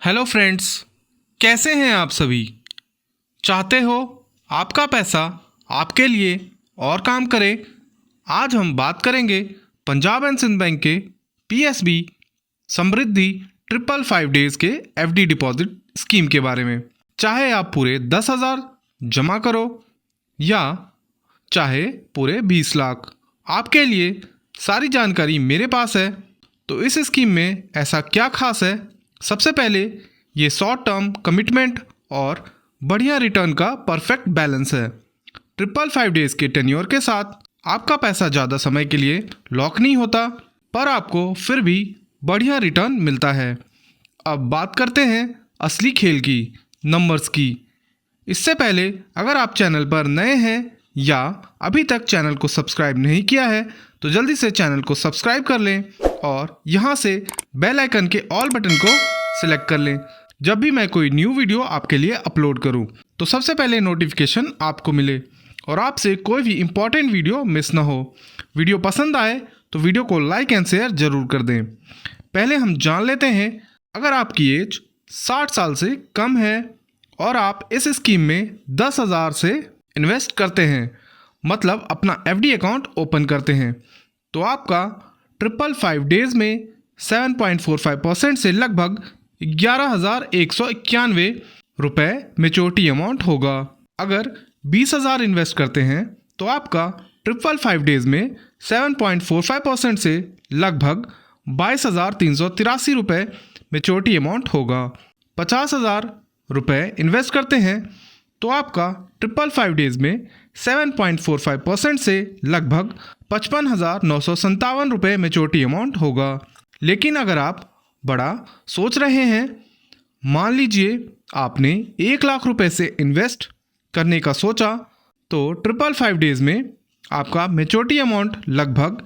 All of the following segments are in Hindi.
हेलो फ्रेंड्स, कैसे हैं आप सभी। चाहते हो आपका पैसा आपके लिए और काम करे। आज हम बात करेंगे पंजाब एंड सिंध बैंक के पीएसबी समृद्धि 555 डेज के एफडी डिपॉजिट स्कीम के बारे में। चाहे आप पूरे 10,000 जमा करो या चाहे पूरे 20 लाख, आपके लिए सारी जानकारी मेरे पास है। तो इस स्कीम में ऐसा क्या खास है। सबसे पहले ये शॉर्ट टर्म कमिटमेंट और बढ़िया रिटर्न का परफेक्ट बैलेंस है। 555 डेज के टेन्योर के साथ आपका पैसा ज़्यादा समय के लिए लॉक नहीं होता, पर आपको फिर भी बढ़िया रिटर्न मिलता है। अब बात करते हैं असली खेल की, नंबर्स की। इससे पहले अगर आप चैनल पर नए हैं या अभी तक चैनल को सब्सक्राइब नहीं किया है तो जल्दी से चैनल को सब्सक्राइब कर लें और यहाँ से बेल आइकन के ऑल बटन को सिलेक्ट कर लें। जब भी मैं कोई न्यू वीडियो आपके लिए अपलोड करूँ तो सबसे पहले नोटिफिकेशन आपको मिले और आपसे कोई भी इम्पॉर्टेंट वीडियो मिस ना हो। वीडियो पसंद आए तो वीडियो को लाइक एंड शेयर ज़रूर कर दें। पहले हम जान लेते हैं, अगर आपकी एज 60 साल से कम है और आप इस स्कीम में 10,000 से इन्वेस्ट करते हैं, मतलब अपना एफडी अकाउंट ओपन करते हैं, तो आपका 555 डेज में 7.45% से लगभग 11,191 रुपये मेच्योरिटी अमाउंट होगा। अगर 20,000 इन्वेस्ट करते हैं तो आपका 555 डेज में 7.45% से लगभग 22,383 रुपये मेच्योरिटी अमाउंट होगा। 50,000 रुपये इन्वेस्ट करते हैं तो आपका 555 डेज में 7.45% से लगभग 55,957 रुपये मेच्योरिटी अमाउंट होगा। लेकिन अगर आप बड़ा सोच रहे हैं, मान लीजिए आपने 1 लाख रुपए से इन्वेस्ट करने का सोचा, तो 555 डेज में आपका मेच्योरिटी अमाउंट लगभग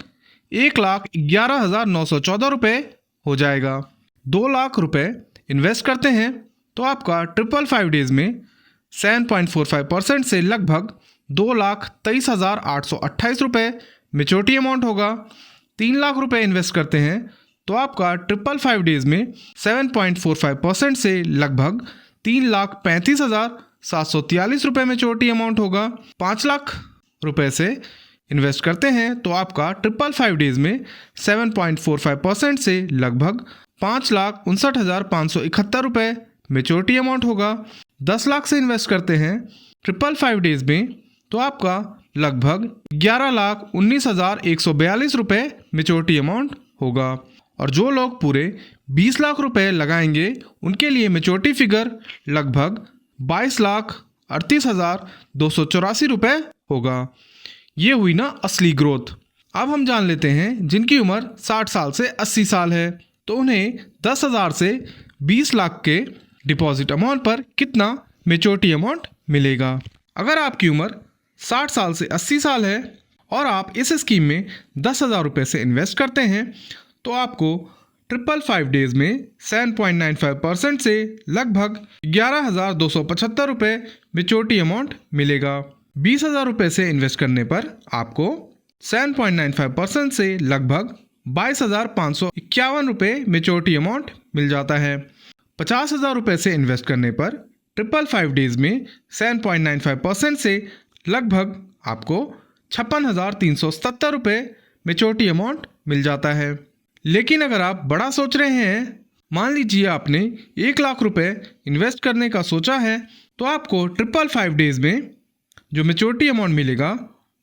1,11,914 रुपये हो जाएगा। 2 लाख रुपए इन्वेस्ट करते हैं तो आपका 555 डेज में 7.45% से लगभग 2,23,828 रुपये मेच्योरिटी अमाउंट होगा। 3 लाख रुपए इन्वेस्ट करते हैं तो आपका 555 डेज में 7.45% से लगभग 3,35,743 रुपये मेच्योरिटी अमाउंट होगा। 5 लाख रुपए से इन्वेस्ट करते हैं तो आपका 555 डेज में 7.45% से लगभग 5,59,571 रुपये मेच्योरिटी अमाउंट होगा। 10 लाख से इन्वेस्ट करते हैं 555 डेज में तो आपका लगभग 11,19,142 रुपये मेच्योरिटी अमाउंट होगा। और जो लोग पूरे 20 लाख रुपए लगाएंगे उनके लिए मेच्योरिटी फिगर लगभग 22,38,284 रुपये होगा। ये हुई ना असली ग्रोथ। अब हम जान लेते हैं जिनकी उम्र 60 साल से 80 साल है तो उन्हें 10,000 से 20 लाख के डिपॉजिट अमाउंट पर कितना मेच्योरिटी अमाउंट मिलेगा। अगर आपकी उम्र 60 साल से 80 साल है और आप इस स्कीम में 10,000 रुपये से इन्वेस्ट करते हैं तो आपको 555 डेज में 7.95% से लगभग 11,275 रुपये मेच्योरिटी अमाउंट मिलेगा। 20,000 रुपये से इन्वेस्ट करने पर आपको 7.95% से लगभग 22,551 रुपये मेच्योरिटी अमाउंट मिल जाता है। 50,000 रुपये से इन्वेस्ट करने पर 555 डेज में 7.95% से लगभग आपको 56,377 रुपये मेच्योरिटी अमाउंट मिल जाता है। लेकिन अगर आप बड़ा सोच रहे हैं, मान लीजिए आपने 1 लाख रुपए इन्वेस्ट करने का सोचा है, तो आपको 555 डेज में जो मेच्योरिटी अमाउंट मिलेगा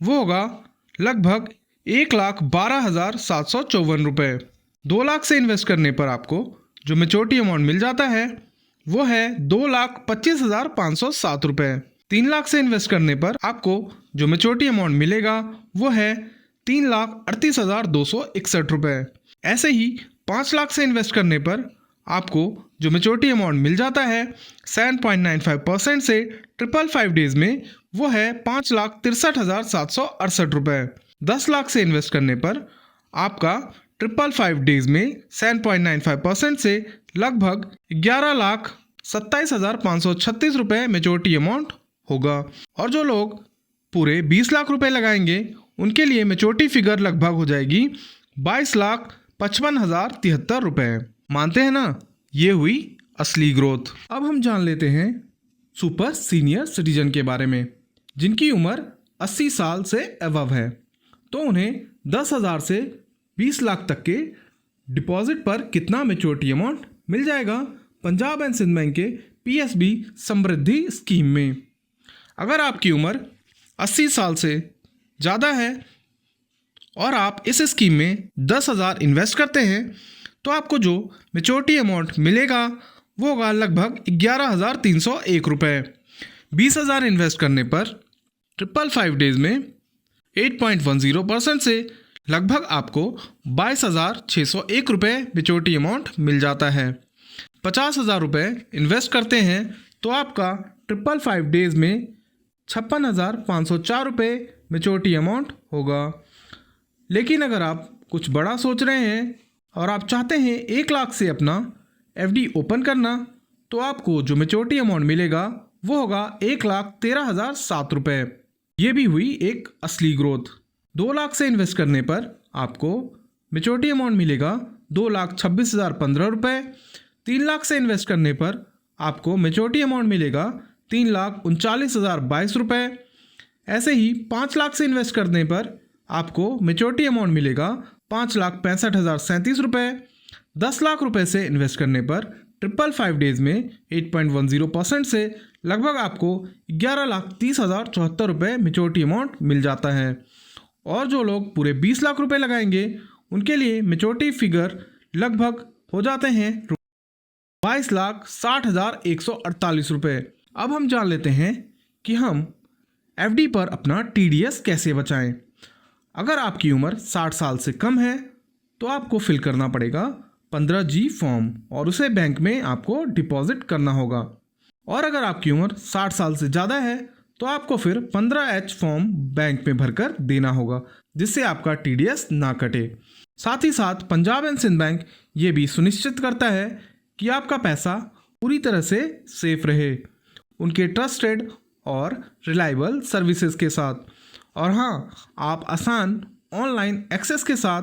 वो होगा लगभग 1,12,754 रुपये। 2 लाख से इन्वेस्ट करने पर आपको जो मेच्योरिटी अमाउंट मिल जाता है वो है 2,25,507 रुपये। 3 लाख से इन्वेस्ट करने पर आपको जो मेच्योरिटी अमाउंट मिलेगा वो है 3,38,261 रुपये। ऐसे ही 5 लाख से इन्वेस्ट करने पर आपको जो मेच्योरिटी अमाउंट मिल जाता है 7.95% से 555 डेज में वो है 5,63,768 रुपये। 10 लाख से इन्वेस्ट करने पर आपका 555 डेज में 7.95% से लगभग 11,27,536 रुपये मेच्योरिटी अमाउंट होगा। और जो लोग पूरे 20 लाख रुपए लगाएंगे उनके लिए मेच्योरिटी फिगर लगभग हो जाएगी 22,55,073 रुपये। मानते हैं ना, ये हुई असली ग्रोथ। अब हम जान लेते हैं सुपर सीनियर सिटीजन के बारे में, जिनकी उम्र 80 साल से अबव है। तो उन्हें 10,000 से 20 लाख तक के डिपॉजिट पर कितना मैच्योरिटी अमाउंट मिल जाएगा पंजाब एंड सिंध बैंक के PSB समृद्धि स्कीम में। अगर आपकी उम्र 80 साल से ज़्यादा है और आप इस स्कीम में 10,000 इन्वेस्ट करते हैं तो आपको जो मैच्योरिटी अमाउंट मिलेगा वो होगा लगभग 11,301 रुपये। 20,000 इन्वेस्ट करने पर 555 डेज में 8.10% से लगभग आपको 22,601 रुपये मैच्योरिटी अमाउंट मिल जाता है। 50,000 रुपये इन्वेस्ट करते हैं तो आपका 555 डेज में 56,504 रुपये मैच्योरिटी अमाउंट होगा। लेकिन अगर आप कुछ बड़ा सोच रहे हैं और आप चाहते हैं 1 लाख से अपना FD ओपन करना, तो आपको जो मैच्योरिटी अमाउंट मिलेगा वो होगा 1,13,007 रुपये। ये भी हुई एक असली ग्रोथ। 2 लाख से इन्वेस्ट करने पर आपको मैच्योरिटी अमाउंट मिलेगा 2,26,015 रुपये। 3 लाख से इन्वेस्ट करने पर आपको मैच्योरिटी अमाउंट मिलेगा 3,39,022 रुपये। ऐसे ही 5 लाख से इन्वेस्ट करने पर आपको मैच्योरिटी अमाउंट मिलेगा 5,65,037 रुपये। 10 लाख रुपए से इन्वेस्ट करने पर 555 डेज में 8.10% से लगभग आपको 11,30,074 रुपये मैच्योरिटी अमाउंट मिल जाता है। और जो लोग पूरे 20 लाख रुपए लगाएंगे उनके लिए मैच्योरिटी फिगर लगभग हो जाते हैं 22,60,148 रुपये। अब हम जान लेते हैं कि हम FD पर अपना TDS कैसे बचाएं। अगर आपकी उम्र 60 साल से कम है तो आपको फिल करना पड़ेगा 15G फॉर्म और उसे बैंक में आपको डिपॉजिट करना होगा। और अगर आपकी उम्र 60 साल से ज़्यादा है तो आपको फिर 15H फॉर्म बैंक में भरकर देना होगा, जिससे आपका TDS ना कटे। साथ ही साथ पंजाब एंड सिंध बैंक ये भी सुनिश्चित करता है कि आपका पैसा पूरी तरह से सेफ रहे उनके ट्रस्टेड और रिलायबल सर्विसेज के साथ। और हाँ, आप आसान ऑनलाइन एक्सेस के साथ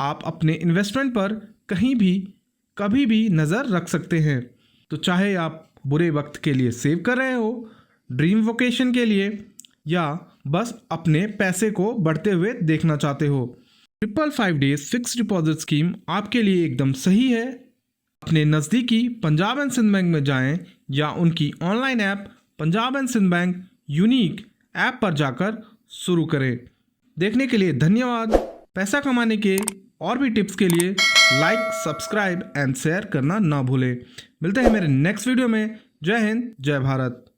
आप अपने इन्वेस्टमेंट पर कहीं भी कभी भी नज़र रख सकते हैं। तो चाहे आप बुरे वक्त के लिए सेव कर रहे हो, ड्रीम वोकेशन के लिए, या बस अपने पैसे को बढ़ते हुए देखना चाहते हो, 555 डेज फिक्स डिपॉजिट स्कीम आपके लिए एकदम सही है। अपने नज़दीकी पंजाब एंड सिंध बैंक में जाएं या उनकी online app Punjab and Sind bank unique app पर जाकर शुरू करें। देखने के लिए धन्यवाद। पैसा कमाने के और भी टिप्स के लिए लाइक, सब्सक्राइब एंड शेयर करना ना भूलें। मिलते हैं मेरे नेक्स्ट वीडियो में। जय हिंद, जय भारत।